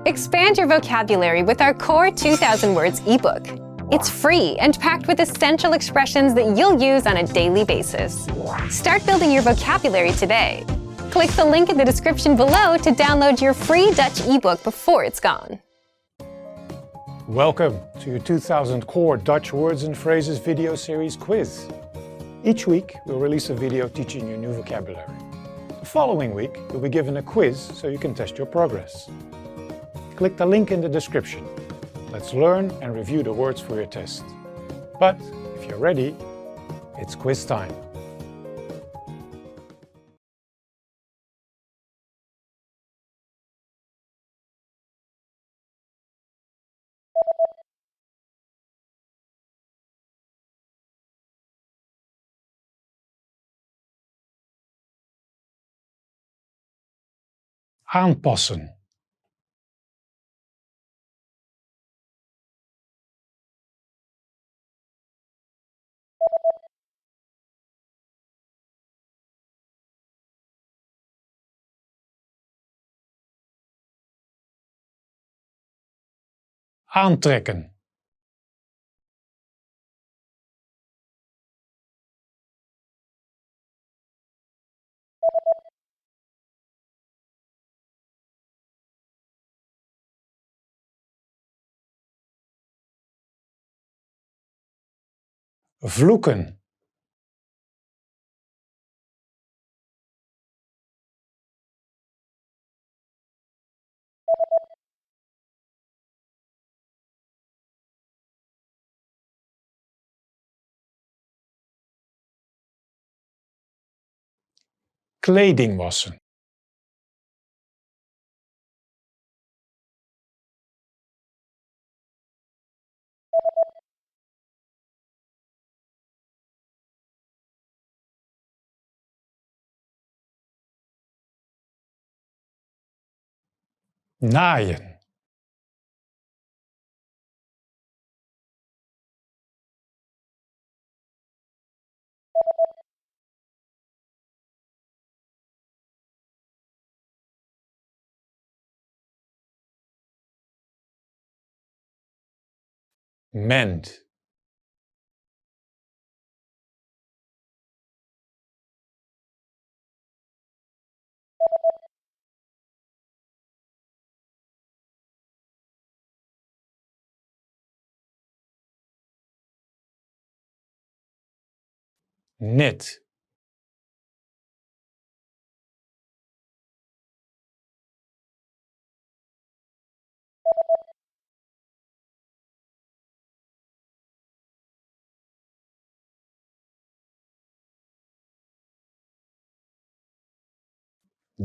Expand your vocabulary with our Core 2000 Words ebook. It's free and packed with essential expressions that you'll use on a daily basis. Start building your vocabulary today. Click the link in the description below to download your free Dutch ebook before it's gone. Welcome to your 2000 Core Dutch Words and Phrases video series quiz. Each week, we'll release a video teaching you new vocabulary. The following week, you'll be given a quiz so you can test your progress. Click the link in the description. Let's learn and review the words for your test. But if you're ready, it's quiz time. Aanpassen. Aantrekken. Vloeken. Kleding wassen. Naaien. Mend. Knit.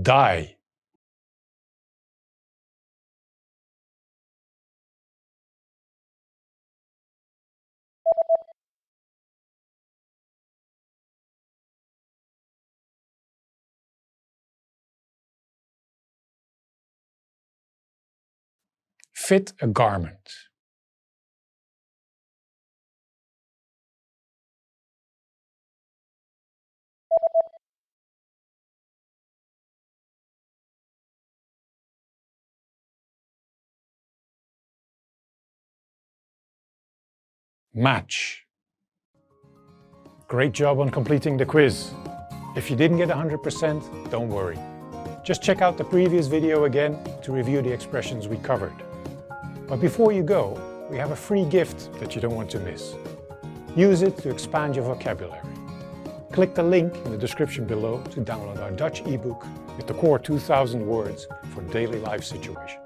Dye. Fit a garment. Match. Great job on completing the quiz. If you didn't get 100%, don't worry. Just check out the previous video again to review the expressions we covered. But before you go, we have a free gift that you don't want to miss. Use it to expand your vocabulary. Click the link in the description below to download our Dutch ebook with the Core 2000 Words for daily life situations.